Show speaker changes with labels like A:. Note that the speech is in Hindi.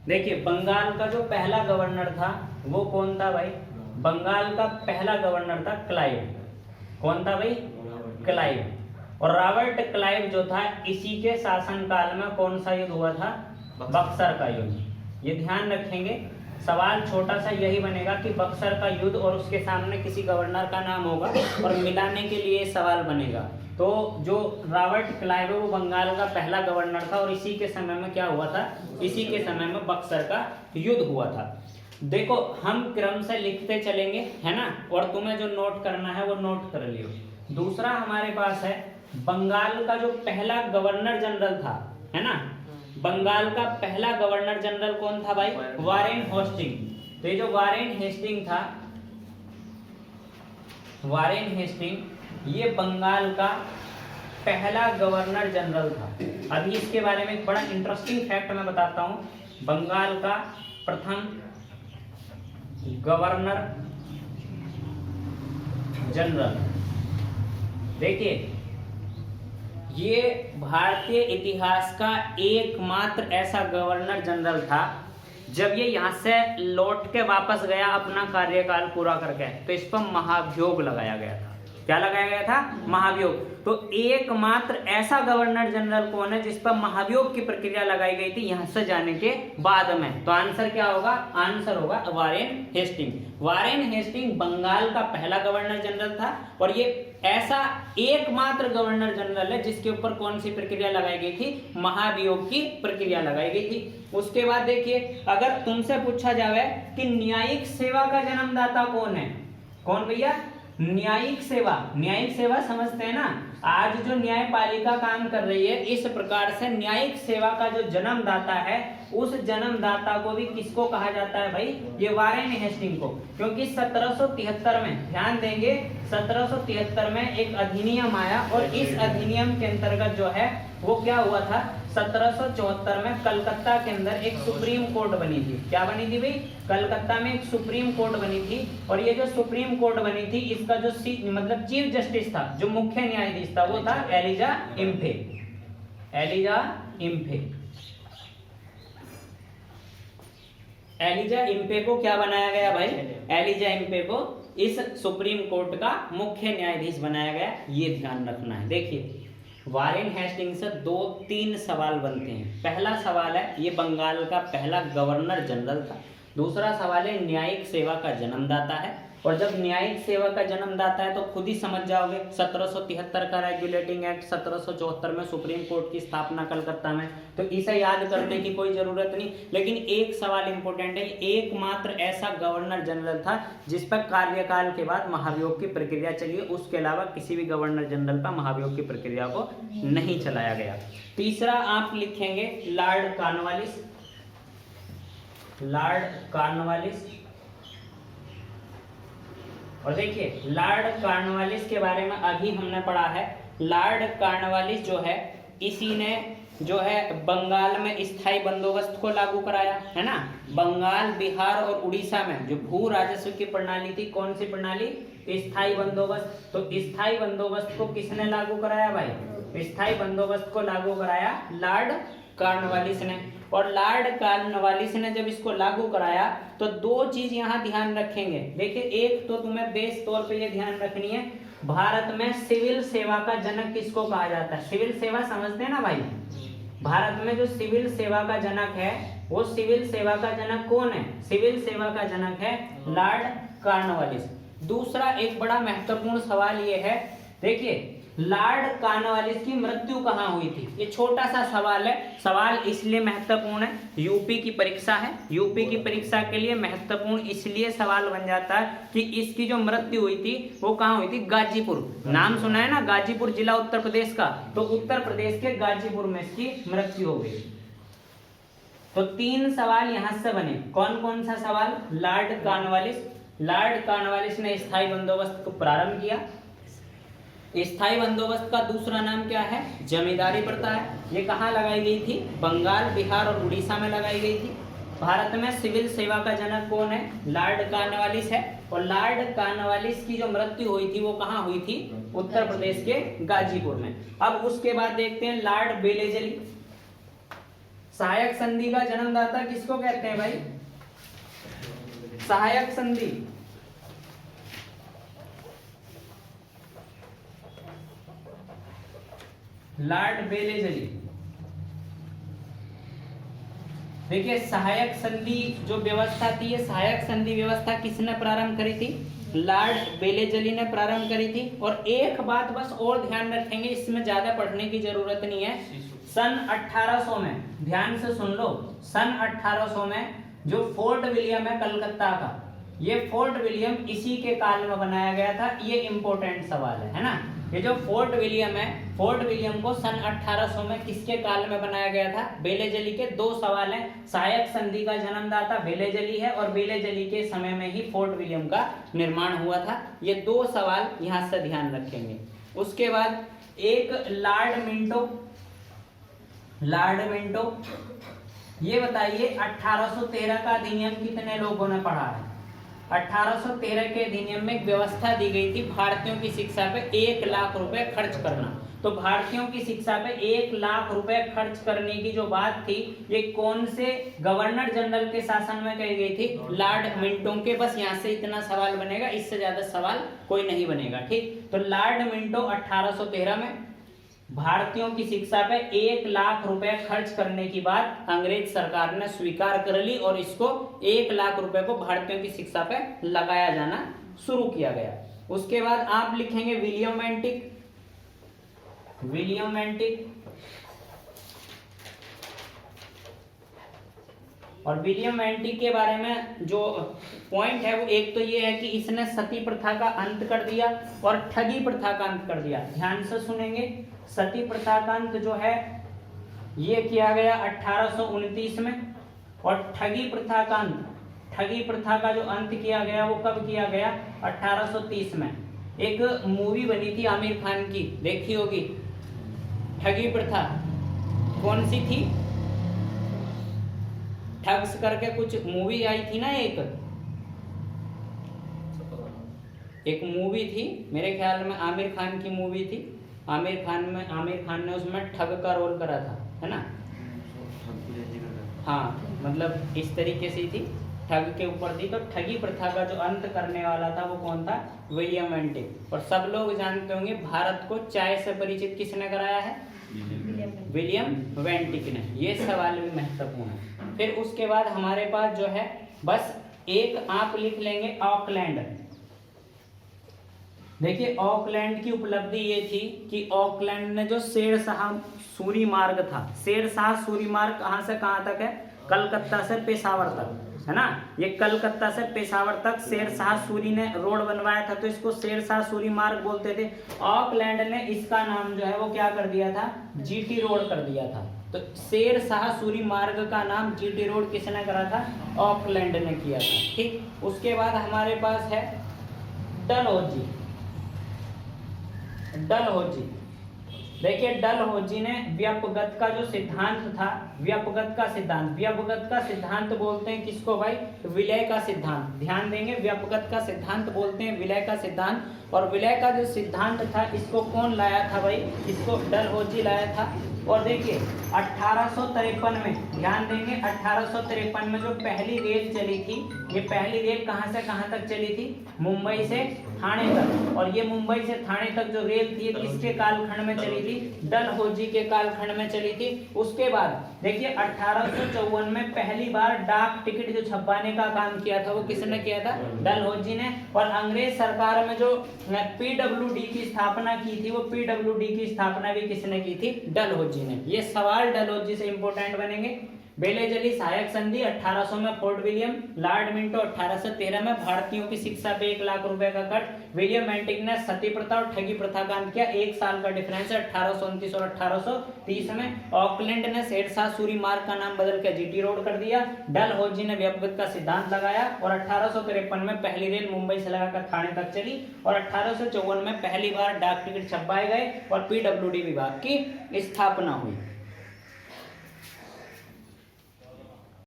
A: देखिए बंगाल का जो पहला गवर्नर था वो कौन था भाई? बंगाल का पहला गवर्नर था क्लाइव। कौन था भाई? क्लाइव। और रॉबर्ट क्लाइव जो था इसी के शासनकाल में कौन सा युद्ध हुआ था? बक्सर का युद्ध। ये ध्यान रखेंगे, सवाल छोटा सा यही बनेगा कि बक्सर का युद्ध और उसके सामने किसी गवर्नर का नाम होगा और मिलाने के लिए सवाल बनेगा। तो जो रॉबर्ट क्लाइव है वो बंगाल का पहला गवर्नर था और इसी के समय में क्या हुआ था? इसी के समय में बक्सर का युद्ध हुआ था। देखो हम क्रम से लिखते चलेंगे, है ना, और तुम्हें जो नोट करना है वो नोट कर लियो। दूसरा हमारे पास है बंगाल का जो पहला गवर्नर जनरल था, है ना, बंगाल का पहला गवर्नर जनरल कौन था भाई? Warren Hasting. तो ये जो वारेन हेस्टिंग था, वारेन हेस्टिंग ये बंगाल का पहला गवर्नर जनरल था। अभी इसके बारे में एक बड़ा इंटरेस्टिंग फैक्ट मैं बताता हूं। बंगाल का प्रथम गवर्नर जनरल, देखिए ये भारतीय इतिहास का एकमात्र ऐसा गवर्नर जनरल था जब ये यहाँ से लौट के वापस गया अपना कार्यकाल पूरा करके, तो इस पर महाभियोग लगाया गया था। क्या लगाया गया था? महाभियोग। तो एकमात्र ऐसा गवर्नर जनरल कौन है जिस पर महाभियोग की प्रक्रिया लगाई गई थी यहाँ से जाने के बाद में? तो आंसर क्या होगा? आंसर होगा Warren Hasting. Warren Hasting Bengal का पहला गवर्नर जनरल था और ये ऐसा एकमात्र गवर्नर जनरल है जिसके ऊपर कौन सी प्रक्रिया लगाई गई थी? महाभियोग की प्रक्रिया लगाई गई थी। उसके बाद देखिए अगर तुमसे पूछा जाए कि न्यायिक सेवा का जन्मदाता कौन है? कौन भैया? न्यायिक सेवा। न्यायिक सेवा समझते हैं ना, आज जो न्यायपालिका काम कर रही है इस प्रकार से न्यायिक सेवा का जो जन्मदाता है उस जन्मदाता को भी किसको कहा जाता है भाई? ये वारेन हेस्टिंग को। क्योंकि 1773 में, ध्यान देंगे, 1773 में एक अधिनियम आया और इस अधिनियम के अंतर्गत जो है वो क्या हुआ था? 1774 में कलकत्ता के अंदर एक सुप्रीम कोर्ट बनी थी। क्या बनी थी भाई? कलकत्ता में एक सुप्रीम कोर्ट बनी थी और ये जो सुप्रीम कोर्ट बनी थी इसका जो मतलब चीफ जस्टिस था, जो मुख्य न्यायाधीश था, वो था एलिजा इम्फे। एलिजा इम्फे। एलिजा इम्फे को क्या बनाया गया भाई? एलिजा इम्फे को इस सुप्रीम कोर्ट का मुख्य न्यायाधीश बनाया गया। ये ध्यान रखना है। देखिए वारेन हेस्टिंग से 2-3 सवाल बनते हैं। पहला सवाल है ये बंगाल का पहला गवर्नर जनरल था। दूसरा सवाल है न्यायिक सेवा का जन्मदाता है, और जब न्यायिक सेवा का जन्मदाता है तो खुद ही समझ जाओगे 1773 का रेगुलेटिंग एक्ट, 1774 में सुप्रीम कोर्ट की स्थापना कलकत्ता में, तो इसे याद करने की कोई जरूरत नहीं। लेकिन एक सवाल इंपॉर्टेंट है, एकमात्र ऐसा गवर्नर जनरल था जिस पर कार्यकाल के बाद महाभियोग की प्रक्रिया चली, उसके अलावा किसी भी गवर्नर जनरल पर महाभियोग की प्रक्रिया को नहीं चलाया गया। तीसरा आप लिखेंगे लॉर्ड कॉर्नवालिस। Lord Cornwallis. और देखिए लॉर्ड कॉर्नवालिस के बारे में अभी हमने पढ़ा है। लॉर्ड कॉर्नवालिस जो है इसी ने जो है बंगाल में स्थायी बंदोबस्त को लागू कराया, है ना। बंगाल, बिहार और उड़ीसा में जो भू राजस्व की प्रणाली थी, कौन सी प्रणाली? स्थायी बंदोबस्त। तो स्थायी बंदोबस्त को किसने लागू कराया भाई? स्थायी बंदोबस्त को लागू कराया लॉर्ड कॉर्नवालिस ने। और लॉर्ड कॉर्नवालिस ने जब इसको लागू कराया तो 2 चीज यहाँ ध्यान रखेंगे। देखिए एक तो तुम्हें बेस तौर पे ये ध्यान रखनी है, भारत में सिविल सेवा का जनक किसको कहा जाता है? सिविल सेवा समझते हैं ना भाई? भारत में जो सिविल सेवा का जनक है वो सिविल सेवा का जनक कौन है? सिविल सेवा का जनक है लॉर्ड कॉर्नवालिस। दूसरा एक बड़ा महत्वपूर्ण सवाल ये है, देखिए लॉर्ड कॉर्नवालिस की मृत्यु कहाँ हुई थी? ये छोटा सा सवाल है। सवाल इसलिए महत्वपूर्ण है, यूपी की परीक्षा है, यूपी की परीक्षा के लिए महत्वपूर्ण इसलिए सवाल बन जाता है कि इसकी जो मृत्यु हुई थी वो कहाँ हुई थी? गाजीपुर। नाम सुना है ना, गाजीपुर जिला उत्तर प्रदेश का, तो उत्तर प्रदेश के गाजीपुर में इसकी मृत्यु हो गई। तो 3 सवाल यहां से बने। कौन कौन सा सवाल? Lord Cornwallis. लॉर्ड कॉर्नवालिस ने स्थायी बंदोबस्त को प्रारंभ किया। स्थायी बंदोबस्त का दूसरा नाम क्या है? जमींदारी प्रथा है। ये कहाँ लगाई गई थी? बंगाल, बिहार और उड़ीसा में लगाई गई थी। भारत में सिविल सेवा का जनक कौन है? लॉर्ड कॉर्नवालिस है। और लॉर्ड कॉर्नवालिस की जो मृत्यु हुई थी वो कहाँ हुई थी? उत्तर प्रदेश के गाजीपुर में। अब उसके बाद देखते हैं लॉर्ड वेलेस्ली। सहायक संधि का जन्मदाता किसको कहते हैं भाई? सहायक संधि। लॉर्ड बेलेजली। देखिए सहायक संधि जो व्यवस्था थी, ये सहायक संधि व्यवस्था किसने प्रारंभ करी थी? लॉर्ड बेलेजली ने प्रारंभ करी थी। और एक बात बस और ध्यान रखेंगे, इसमें ज्यादा पढ़ने की जरूरत नहीं है। सन 1800 में, ध्यान से सुन लो, सन 1800 में जो फोर्ट विलियम है कलकत्ता का, ये फोर्ट विलियम इसी के काल में बनाया गया था। ये इंपॉर्टेंट सवाल है ना। ये जो फोर्ट विलियम है, फोर्ट विलियम को सन 1800 में किसके काल में बनाया गया था? बेलेजली के। दो सवाल हैं, सहायक संधि का जन्मदाता बेलेजली है और बेलेजली के समय में ही फोर्ट विलियम का निर्माण हुआ था। ये दो सवाल यहां से ध्यान रखेंगे। उसके बाद एक लॉर्ड मिंटो, लॉर्ड मिंटो, ये बताइए 1813 का अधिनियम कितने लोगों ने पढ़ा है? 1813 के अधिनियम में एक व्यवस्था दी गई थी भारतीयों की शिक्षा पे 1 लाख रुपए खर्च करना। तो भारतीयों की शिक्षा पे 1 लाख रुपए खर्च करने की जो बात थी, ये कौन से गवर्नर जनरल के शासन में कही गई थी? लॉर्ड मिंटो के। बस यहाँ से इतना सवाल बनेगा, इससे ज्यादा सवाल कोई नहीं बनेगा। ठीक, तो लॉर्ड मिंटो 1813 में भारतीयों की शिक्षा पे 1 लाख रुपए खर्च करने की बात अंग्रेज सरकार ने स्वीकार कर ली और इसको 1 लाख रुपए को भारतीयों की शिक्षा पे लगाया जाना शुरू किया गया। उसके बाद आप लिखेंगे विलियम एंटिक। विलियम एंटिक, और विलियम एंटिक के बारे में जो पॉइंट है वो एक तो ये है कि इसने सती प्रथा का अंत कर दिया और ठगी प्रथा का अंत कर दिया। ध्यान से सुनेंगे, सती प्रथा का अंत जो है ये किया गया 1829 में, और ठगी प्रथा का अंत, ठगी प्रथा का जो अंत किया गया वो कब किया गया? 1830 में। एक मूवी बनी थी आमिर खान की, देखी होगी, ठगी प्रथा। कौन सी थी? ठग्स करके कुछ मूवी आई थी ना, एक मूवी थी, मेरे ख्याल में आमिर खान की मूवी थी। आमिर खान ने उसमें ठग का रोल करा था, है ना? हाँ, मतलब इस तरीके से थी, ठग के ऊपर थी। तो ठगी प्रथा का जो अंत करने वाला था वो कौन था? William antique. और सब लोग जानते होंगे भारत को चाय से परिचित किसने कराया है? विलियम वेंटिक ने। ये सवाल भी महत्वपूर्ण है। फिर उसके बाद हमारे पास जो है, बस एक आप लिख लेंगे ऑकलैंड। देखिए ऑकलैंड की उपलब्धि ये थी कि ऑकलैंड ने जो शेरशाह सूरी मार्ग था, शेरशाह सूरी मार्ग कहाँ से कहाँ तक है? कलकत्ता से पेशावर तक, है ना? ये कलकत्ता से पेशावर तक शेरशाह सूरी ने रोड बनवाया था, तो इसको शेरशाह सूरी मार्ग बोलते थे। ऑकलैंड ने इसका नाम जो है वो क्या कर दिया था? जीटी रोड कर दिया था। तो शेरशाह सूरी मार्ग का नाम जीटी रोड किसने करा था? ऑकलैंड ने किया था। ठीक, उसके बाद हमारे पास है डलहौजी। डलहौजी, देखिए डलहौजी ने व्यपगत का जो सिद्धांत था, व्यपगत का सिद्धांत बोलते हैं किसको भाई? विलय का सिद्धांत। ध्यान देंगे, व्यपगत का सिद्धांत बोलते हैं विलय का सिद्धांत। और विलय का जो सिद्धांत था इसको कौन लाया था भाई? इसको डलहौजी लाया था। और देखिए 1853 में, ध्यान देंगे 1853 में जो पहली रेल चली थी, ये पहली रेल कहां से कहां तक चली थी? मुंबई से ठाणे तक। और ये मुंबई से ठाणे तक जो रेल थी किसके कालखंड में चली थी? डलहौजी के कालखंड में चली थी। उसके बाद देखिए 1854 में पहली बार डाक टिकट जो छपवाने का काम किया था वो किसने किया था? डलहौजी ने। और अंग्रेज सरकार में जो पीडब्ल्यूडी की स्थापना की थी, वो पीडब्ल्यूडी की स्थापना भी किसने की थी? डलहौजी ने। ये सवाल डलहौजी से इंपोर्टेंट बनेंगे। बेलेजली सहायक संधि 1800 में फोर्ट विलियम, लॉर्ड मिंटो 1813 में भारतीयों की शिक्षा पे 1 लाख रुपए का खर्च, विलियम एंटिक ने सती प्रथा और ठगी प्रथा का अंत किया। 1 साल का डिफरेंस है 1829 और 1830 में। ऑकलैंड ने शेरशाह सूरी मार्ग का नाम बदल कर जीटी रोड कर दिया। डलहौजी ने व्यपगत का सिद्धांत लगाया और 1853 में पहली रेल मुंबई से लगाकर ठाणे तक चली। और 1854 में पहली बार डाक टिकट छपवाए गए और पीडब्ल्यूडी विभाग की स्थापना हुई।